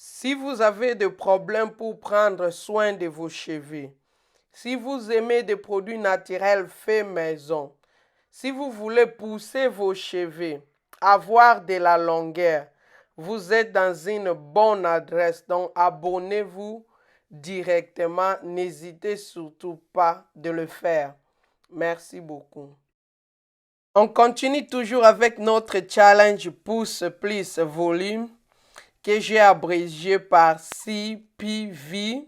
Si vous avez des problèmes pour prendre soin de vos cheveux, si vous aimez des produits naturels faits maison, si vous voulez pousser vos cheveux, avoir de la longueur, vous êtes dans une bonne adresse. Donc, abonnez-vous directement. N'hésitez surtout pas de le faire. Merci beaucoup. On continue toujours avec notre challenge Pouce Plus Volume que j'ai abrégé par CPV.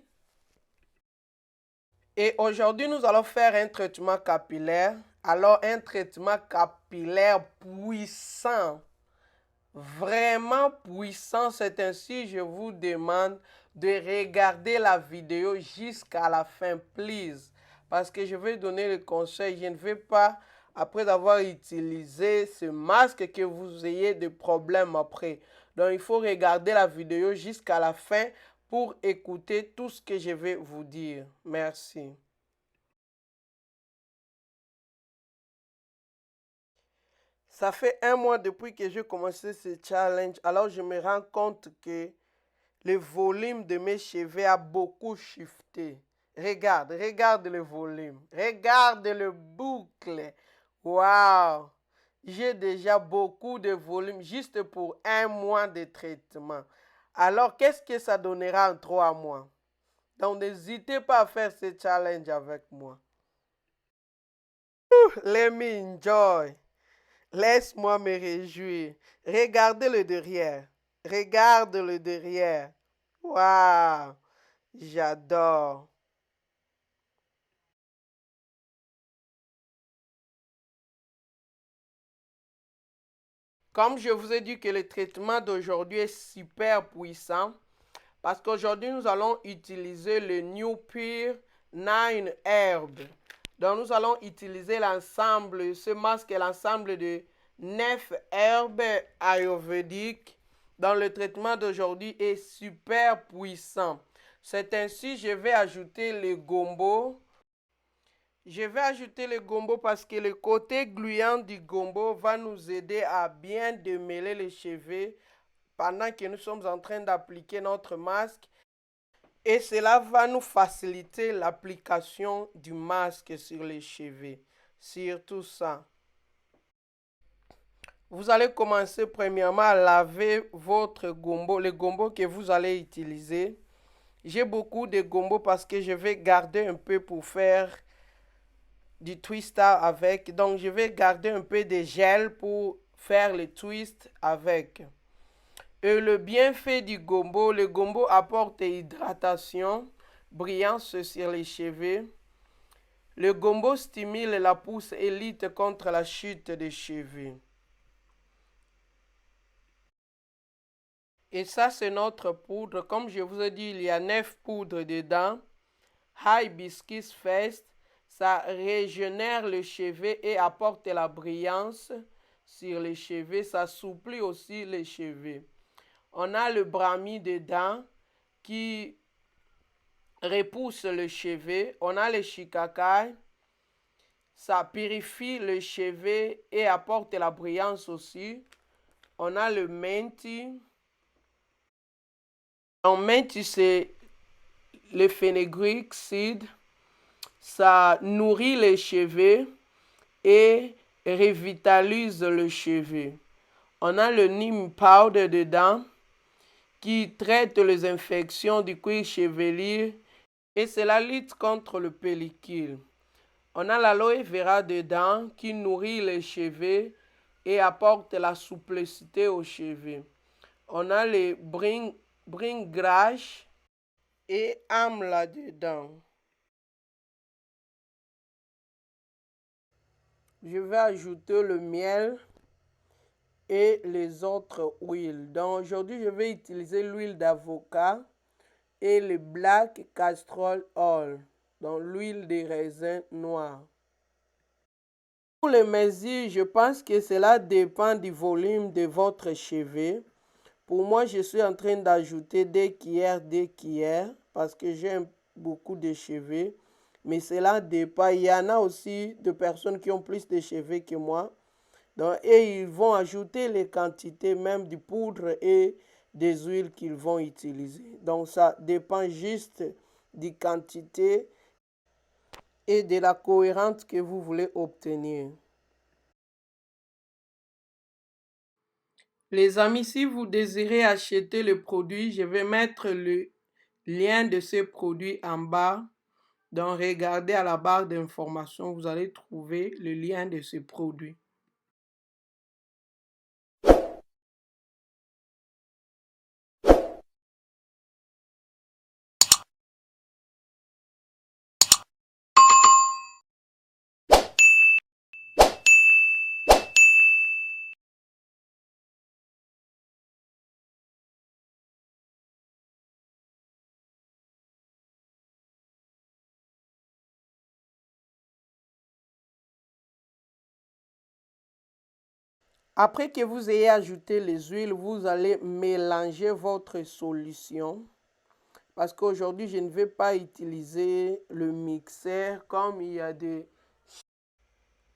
Et aujourd'hui, nous allons faire un traitement capillaire. Alors, un traitement capillaire puissant, vraiment puissant. C'est ainsi, je vous demande de regarder la vidéo jusqu'à la fin, please. Parce que je vais donner le conseil. Je ne veux pas, après avoir utilisé ce masque, que vous ayez des problèmes après. Donc, il faut regarder la vidéo jusqu'à la fin pour écouter tout ce que je vais vous dire. Merci. Ça fait un mois depuis que j'ai commencé ce challenge. Alors, je me rends compte que le volume de mes cheveux a beaucoup shifté. Regarde le volume. Regarde le boucle. Waouh! J'ai déjà beaucoup de volume juste pour un mois de traitement. Alors, qu'est-ce que ça donnera en 3 mois? Donc, n'hésitez pas à faire ce challenge avec moi. Let me enjoy. Laisse-moi me réjouir. Regardez le derrière. Regarde le derrière. Waouh! J'adore. Comme je vous ai dit que le traitement d'aujourd'hui est super puissant, parce qu'aujourd'hui nous allons utiliser le New Pure 9 Herb. Donc nous allons utiliser l'ensemble, ce masque est l'ensemble de 9 herbes ayurvédiques. Dans le traitement d'aujourd'hui est super puissant. C'est ainsi je vais ajouter le gombo. Je vais ajouter le gombo parce que le côté gluant du gombo va nous aider à bien démêler les cheveux pendant que nous sommes en train d'appliquer notre masque. Et cela va nous faciliter l'application du masque sur les cheveux. Surtout ça. Vous allez commencer premièrement à laver votre gombo, le gombo que vous allez utiliser. J'ai beaucoup de gombo parce que je vais garder un peu pour faire du twist avec. Donc, je vais garder un peu de gel pour faire le twist avec. Et le bienfait du gombo, le gombo apporte hydratation, brillance sur les cheveux. Le gombo stimule la pousse et lutte contre la chute des cheveux. Et ça, c'est notre poudre. Comme je vous ai dit, il y a 9 poudres dedans. Hibiscus Fest, ça régénère le cheveu et apporte la brillance sur les cheveux. Ça assouplit aussi les cheveux. On a le brahmi dedans qui repousse le cheveu. On a le shikakai, ça purifie le cheveu et apporte la brillance aussi. On a le menti. En menti, c'est le fenugreek seed. Ça nourrit les cheveux et revitalise le cheveu. On a le neem powder dedans qui traite les infections du cuir chevelu et cela lutte contre le pellicule. On a l'aloe vera dedans qui nourrit les cheveux et apporte la souplicité aux cheveux. On a le bring grass et amla dedans. Je vais ajouter le miel et les autres huiles. Donc aujourd'hui, je vais utiliser l'huile d'avocat et le black castor oil, donc l'huile de raisin noir. Pour les mesures, je pense que cela dépend du volume de votre cheveu. Pour moi, je suis en train d'ajouter 2 cuillères parce que j'ai beaucoup de cheveux. Mais cela dépend. Il y en a aussi de personnes qui ont plus de cheveux que moi. Donc, et ils vont ajouter les quantités même du poudre et des huiles qu'ils vont utiliser. Donc ça dépend juste des quantités et de la cohérence que vous voulez obtenir. Les amis, si vous désirez acheter le produit, je vais mettre le lien de ce produit en bas. Donc regardez à la barre d'information, vous allez trouver le lien de ce produit. Après que vous ayez ajouté les huiles, vous allez mélanger votre solution. Parce qu'aujourd'hui, je ne vais pas utiliser le mixeur comme il y a des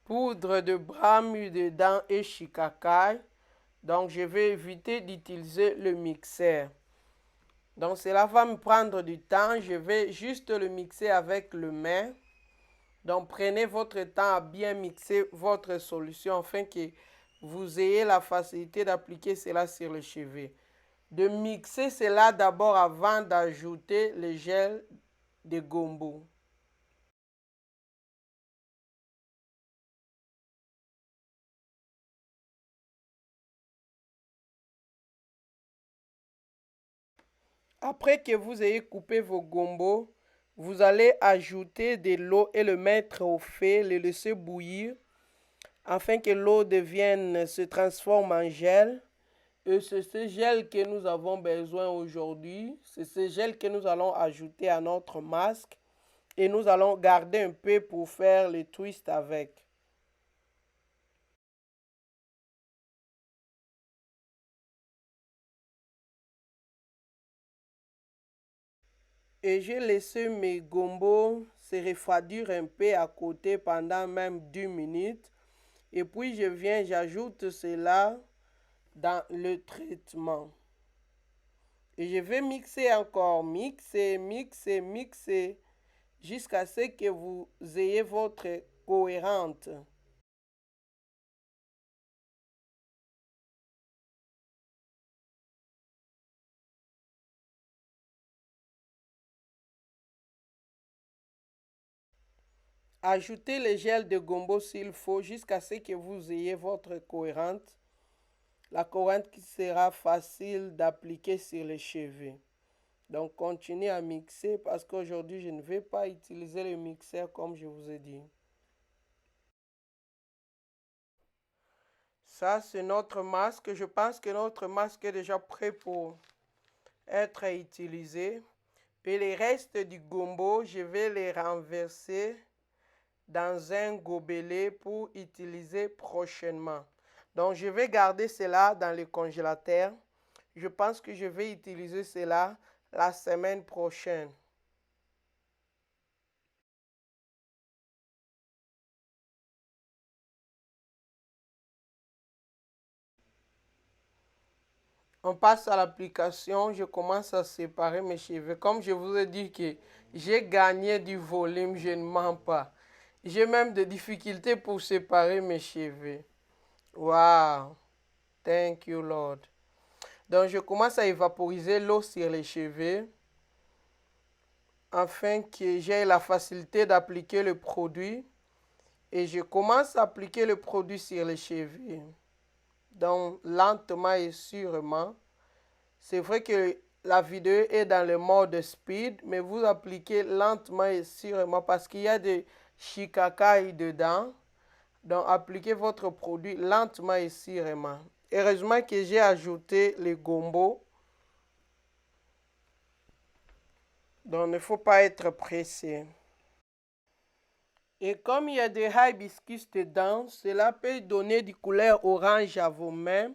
poudres de brahmi dedans et shikakai. Donc, je vais éviter d'utiliser le mixeur. Donc, cela va me prendre du temps. Je vais juste le mixer avec le main. Donc, prenez votre temps à bien mixer votre solution afin que vous ayez la facilité d'appliquer cela sur les cheveux. De mixer cela d'abord avant d'ajouter le gel de gombo. Après que vous ayez coupé vos gombos, vous allez ajouter de l'eau et le mettre au feu, le laisser bouillir afin que l'eau se transforme en gel. Et c'est ce gel que nous avons besoin aujourd'hui. C'est ce gel que nous allons ajouter à notre masque. Et nous allons garder un peu pour faire le twist avec. Et j'ai laissé mes gombos se refroidir un peu à côté pendant même 2 minutes. Et puis j'ajoute cela dans le traitement. Et je vais mixer encore, mixer, jusqu'à ce que vous ayez votre cohérente. Ajoutez le gel de gombo s'il faut jusqu'à ce que vous ayez votre cohérente. La cohérente qui sera facile d'appliquer sur les cheveux. Donc continuez à mixer parce qu'aujourd'hui je ne vais pas utiliser le mixeur comme je vous ai dit. Ça c'est notre masque. Je pense que notre masque est déjà prêt pour être utilisé. Et les restes du gombo, je vais les renverser dans un gobelet pour utiliser prochainement. Donc je vais garder cela dans le congélateur. Je pense que je vais utiliser cela la semaine prochaine. On passe à l'application, je commence à séparer mes cheveux. Comme je vous ai dit que j'ai gagné du volume, je ne mens pas. J'ai même des difficultés pour séparer mes cheveux. Wow, thank you Lord. Donc je commence à évaporiser l'eau sur les cheveux afin que j'ai la facilité d'appliquer le produit. Et je commence à appliquer le produit sur les cheveux. Donc lentement et sûrement. C'est vrai que la vidéo est dans le mode speed, mais vous appliquez lentement et sûrement parce qu'il y a des shikakai dedans. Donc appliquez votre produit lentement et sûrement. Heureusement que j'ai ajouté les gombo. Donc il ne faut pas être pressé. Et comme il y a des hibiscus dedans, cela peut donner du couleur orange à vos mains.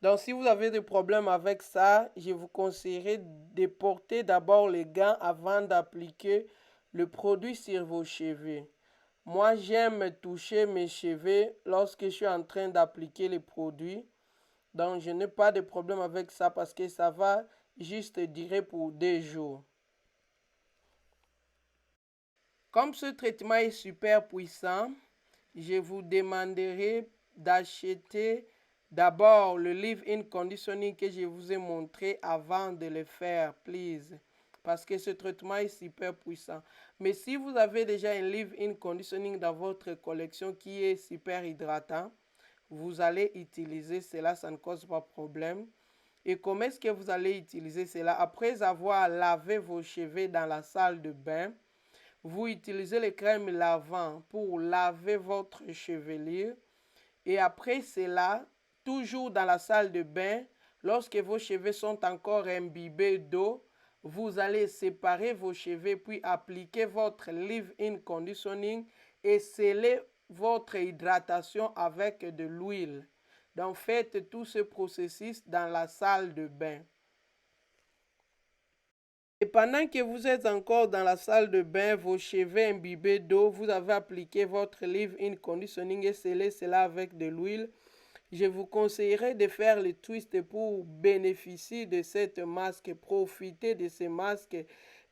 Donc si vous avez des problèmes avec ça, je vous conseillerais de porter d'abord les gants avant d'appliquer le produit sur vos cheveux. Moi, j'aime toucher mes cheveux lorsque je suis en train d'appliquer les produits. Donc, je n'ai pas de problème avec ça parce que ça va juste durer pour 2 jours. Comme ce traitement est super puissant, je vous demanderai d'acheter d'abord le leave-in conditioning que je vous ai montré avant de le faire, please. Parce que ce traitement est super puissant. Mais si vous avez déjà un leave-in conditioning dans votre collection qui est super hydratant, vous allez utiliser cela, ça ne cause pas de problème. Et comment est-ce que vous allez utiliser cela? Après avoir lavé vos cheveux dans la salle de bain, vous utilisez les crèmes lavant pour laver votre chevelure. Et après cela, toujours dans la salle de bain, lorsque vos cheveux sont encore imbibés d'eau, vous allez séparer vos cheveux puis appliquer votre leave-in conditioning et sceller votre hydratation avec de l'huile. Donc faites tout ce processus dans la salle de bain. Et pendant que vous êtes encore dans la salle de bain, vos cheveux imbibés d'eau, vous avez appliqué votre leave-in conditioning et scellé cela avec de l'huile. Je vous conseillerais de faire le twist pour bénéficier de cette masque, profiter de ce masque.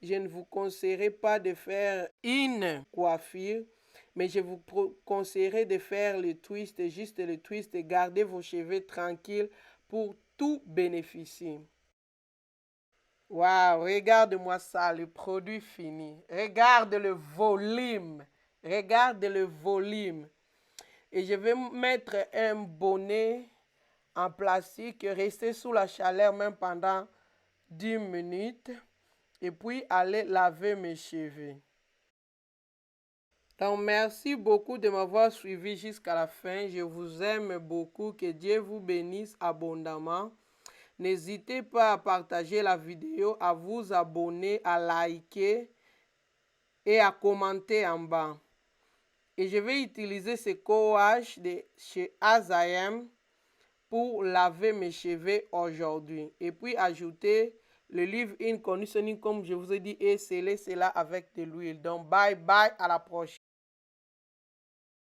Je ne vous conseillerais pas de faire une coiffure, mais je vous conseillerais de faire le twist, juste le twist, et garder vos cheveux tranquilles pour tout bénéficier. Waouh, regarde-moi ça, le produit fini. Regarde le volume. Regarde le volume. Et je vais mettre un bonnet en plastique, rester sous la chaleur même pendant 10 minutes. Et puis aller laver mes cheveux. Donc, merci beaucoup de m'avoir suivi jusqu'à la fin. Je vous aime beaucoup. Que Dieu vous bénisse abondamment. N'hésitez pas à partager la vidéo, à vous abonner, à liker et à commenter en bas. Et je vais utiliser ce courage de chez Azayam pour laver mes cheveux aujourd'hui. Et puis ajouter le leave-in conditioning comme je vous ai dit et sceller cela avec de l'huile. Donc bye bye, à la prochaine.